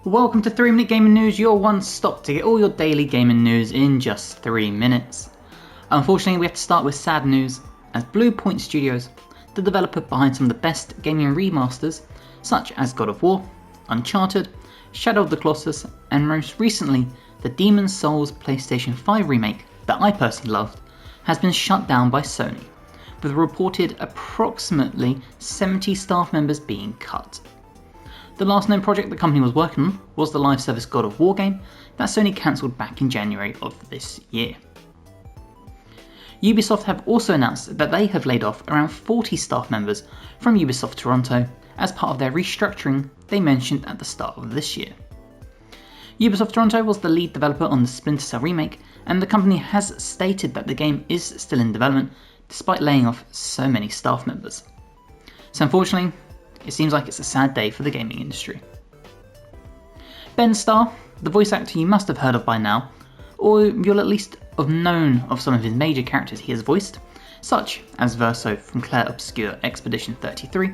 Welcome to 3 Minute Gaming News, your one stop to get all your daily gaming news in just 3 minutes. Unfortunately, we have to start with sad news, as Blue Point Studios, the developer behind some of the best gaming remasters, such as God of War, Uncharted, Shadow of the Colossus, and most recently, the Demon's Souls PlayStation 5 remake that I personally loved, has been shut down by Sony, with reported approximately 70 staff members being cut. The last known project the company was working on was the live service God of War game that Sony cancelled back in January of this year. Ubisoft have also announced that they have laid off around 40 staff members from Ubisoft Toronto as part of their restructuring they mentioned at the start of this year. Ubisoft Toronto was the lead developer on the Splinter Cell remake, and the company has stated that the game is still in development despite laying off so many staff members. So unfortunately, it seems like it's a sad day for the gaming industry. Ben Starr, the voice actor you must have heard of by now, or you'll at least have known of some of his major characters he has voiced, such as Verso from Clair Obscur Expedition 33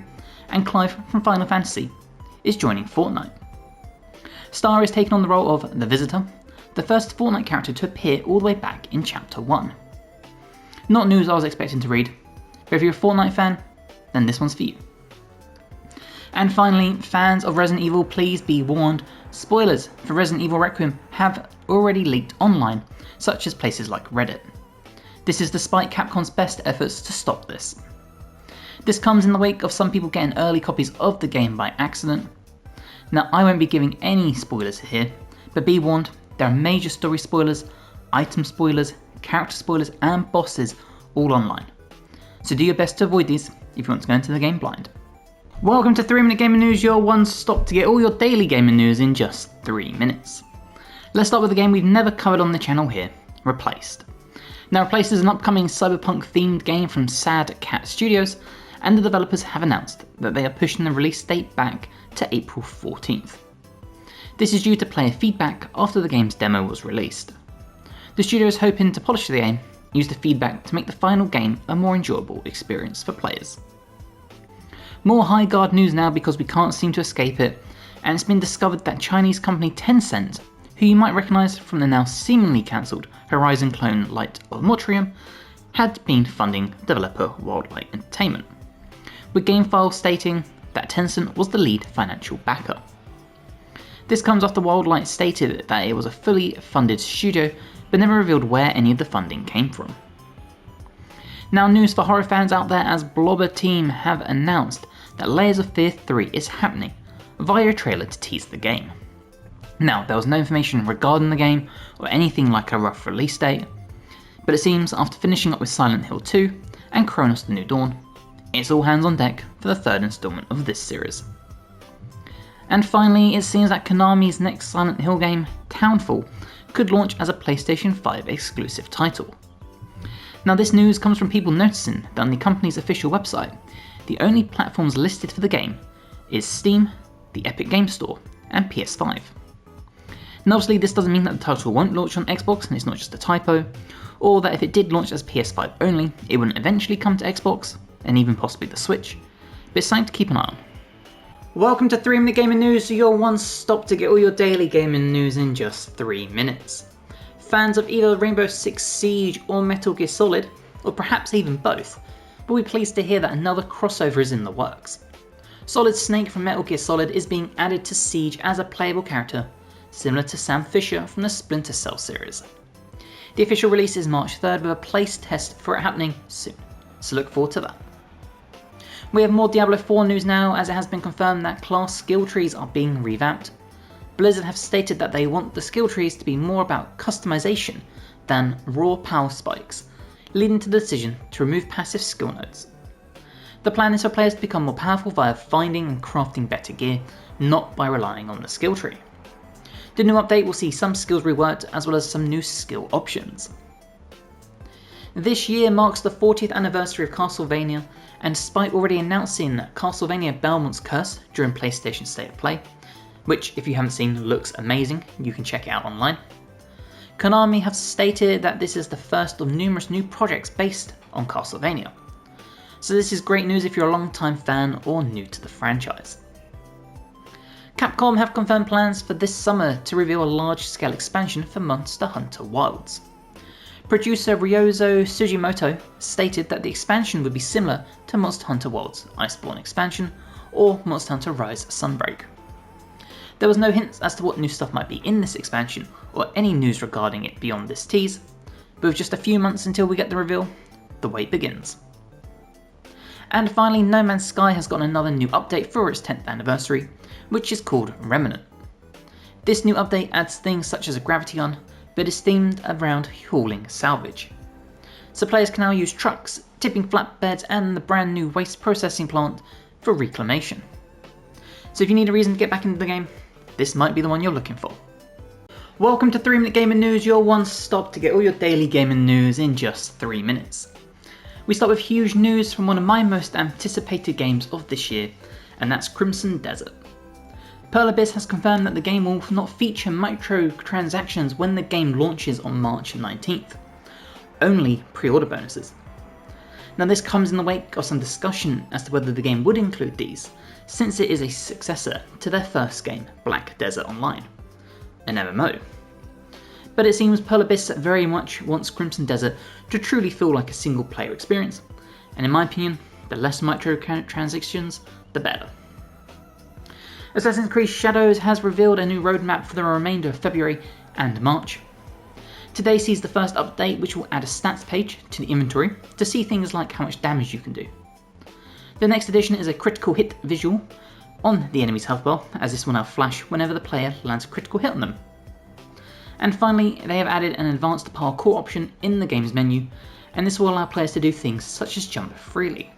and Clive from Final Fantasy, is joining Fortnite. Starr is taking on the role of the Visitor, the first Fortnite character to appear all the way back in Chapter 1. Not news I was expecting to read, but if you're a Fortnite fan, then this one's for you. And finally, fans of Resident Evil, please be warned, spoilers for Resident Evil Requiem have already leaked online, such as places like Reddit. This is despite Capcom's best efforts to stop this. This comes in the wake of some people getting early copies of the game by accident. Now, I won't be giving any spoilers here, but be warned, there are major story spoilers, item spoilers, character spoilers, and bosses all online. So do your best to avoid these if you want to go into the game blind. Welcome to 3 Minute Gaming News, your one stop to get all your daily gaming news in just 3 minutes. Let's start with a game we've never covered on the channel here, Replaced. Now, Replaced is an upcoming cyberpunk themed game from Sad Cat Studios, and the developers have announced that they are pushing the release date back to April 14th. This is due to player feedback after the game's demo was released. The studio is hoping to polish the game, use the feedback to make the final game a more enjoyable experience for players. More high guard news now because we can't seem to escape it, and it's been discovered that Chinese company Tencent, who you might recognise from the now seemingly cancelled Horizon clone Light of Motrium, had been funding developer Wildlight Entertainment, with GameFile stating that Tencent was the lead financial backer. This comes after Wildlight stated that it was a fully funded studio, but never revealed where any of the funding came from. Now, news for horror fans out there, as Blobber Team have announced that Layers of Fear 3 is happening via a trailer to tease the game. Now, there was no information regarding the game or anything like a rough release date, but it seems after finishing up with Silent Hill 2 and Chronos The New Dawn, it's all hands on deck for the third installment of this series. And finally, it seems that Konami's next Silent Hill game, Townfall, could launch as a PlayStation 5 exclusive title. Now, this news comes from people noticing that on the company's official website, the only platforms listed for the game is Steam, the Epic Games Store, and PS5. Now, obviously this doesn't mean that the title won't launch on Xbox and it's not just a typo, or that if it did launch as PS5 only, it wouldn't eventually come to Xbox, and even possibly the Switch, but it's something to keep an eye on. Welcome to 3 Minute Gaming News, your one stop to get all your daily gaming news in just 3 minutes. Fans of either Rainbow Six Siege or Metal Gear Solid, or perhaps even both, will be pleased to hear that another crossover is in the works. Solid Snake from Metal Gear Solid is being added to Siege as a playable character, similar to Sam Fisher from the Splinter Cell series. The official release is March 3rd with a place test for it happening soon, so look forward to that. We have more Diablo 4 news now, as it has been confirmed that class skill trees are being revamped. Blizzard have stated that they want the skill trees to be more about customization than raw power spikes, leading to the decision to remove passive skill nodes. The plan is for players to become more powerful via finding and crafting better gear, not by relying on the skill tree. The new update will see some skills reworked as well as some new skill options. This year marks the 40th anniversary of Castlevania, and despite already announcing Castlevania Belmont's Curse during PlayStation State of Play, which if you haven't seen looks amazing, you can check it out online, Konami have stated that this is the first of numerous new projects based on Castlevania. So this is great news if you're a long-time fan or new to the franchise. Capcom have confirmed plans for this summer to reveal a large-scale expansion for Monster Hunter Wilds. Producer Ryozo Sugimoto stated that the expansion would be similar to Monster Hunter Wilds Iceborne expansion or Monster Hunter Rise Sunbreak. There was no hints as to what new stuff might be in this expansion or any news regarding it beyond this tease, but with just a few months until we get the reveal, the wait begins. And finally, No Man's Sky has gotten another new update for its 10th anniversary, which is called Remnant. This new update adds things such as a gravity gun, but is themed around hauling salvage. So players can now use trucks, tipping flatbeds and the brand new waste processing plant for reclamation. So if you need a reason to get back into the game, this might be the one you're looking for. Welcome to 3 Minute Gaming News, your one stop to get all your daily gaming news in just 3 minutes. We start with huge news from one of my most anticipated games of this year, and that's Crimson Desert. Pearl Abyss has confirmed that the game will not feature microtransactions when the game launches on March 19th. Only pre-order bonuses. Now this comes in the wake of some discussion as to whether the game would include these, since it is a successor to their first game, Black Desert Online, an MMO. But it seems Pearl Abyss very much wants Crimson Desert to truly feel like a single player experience, and in my opinion, the less microtransactions, the better. Assassin's Creed Shadows has revealed a new roadmap for the remainder of February and March. Today sees the first update, which will add a stats page to the inventory to see things like how much damage you can do. The next addition is a critical hit visual on the enemy's health bar, as this will now flash whenever the player lands a critical hit on them. And finally, they have added an advanced parkour option in the game's menu, and this will allow players to do things such as jump freely.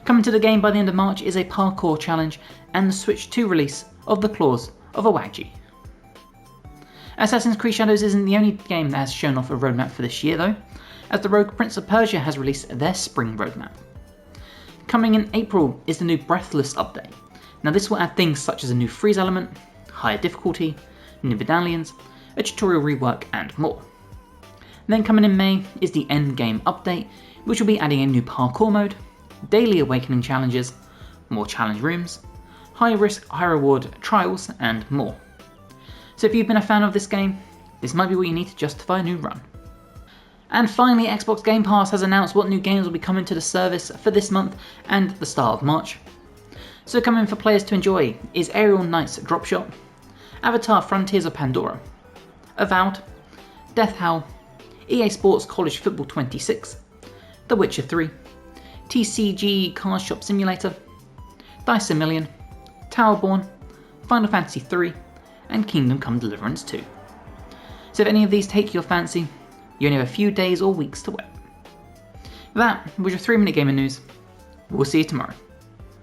Coming to the game by the end of March is a parkour challenge and the Switch 2 release of The Claws of Awagi. Assassin's Creed Shadows isn't the only game that has shown off a roadmap for this year though, as the Rogue Prince of Persia has released their spring roadmap. Coming in April is the new Breathless update. Now this will add things such as a new freeze element, higher difficulty, new medallions, a tutorial rework and more. Then coming in May is the Endgame update, which will be adding a new parkour mode, daily awakening challenges, more challenge rooms, high risk, high reward trials and more. So if you've been a fan of this game, this might be what you need to justify a new run. And finally, Xbox Game Pass has announced what new games will be coming to the service for this month and the start of March. So coming for players to enjoy is Aerial Knights Dropshot, Avatar Frontiers of Pandora, Avowed, Death Howl, EA Sports College Football 26, The Witcher 3, TCG Card Shop Simulator, Dice A Million, Towerborn, Final Fantasy 3, and Kingdom Come Deliverance 2. So if any of these take your fancy, you only have a few days or weeks to wait. That was your 3 Minute Gaming News. We'll see you tomorrow.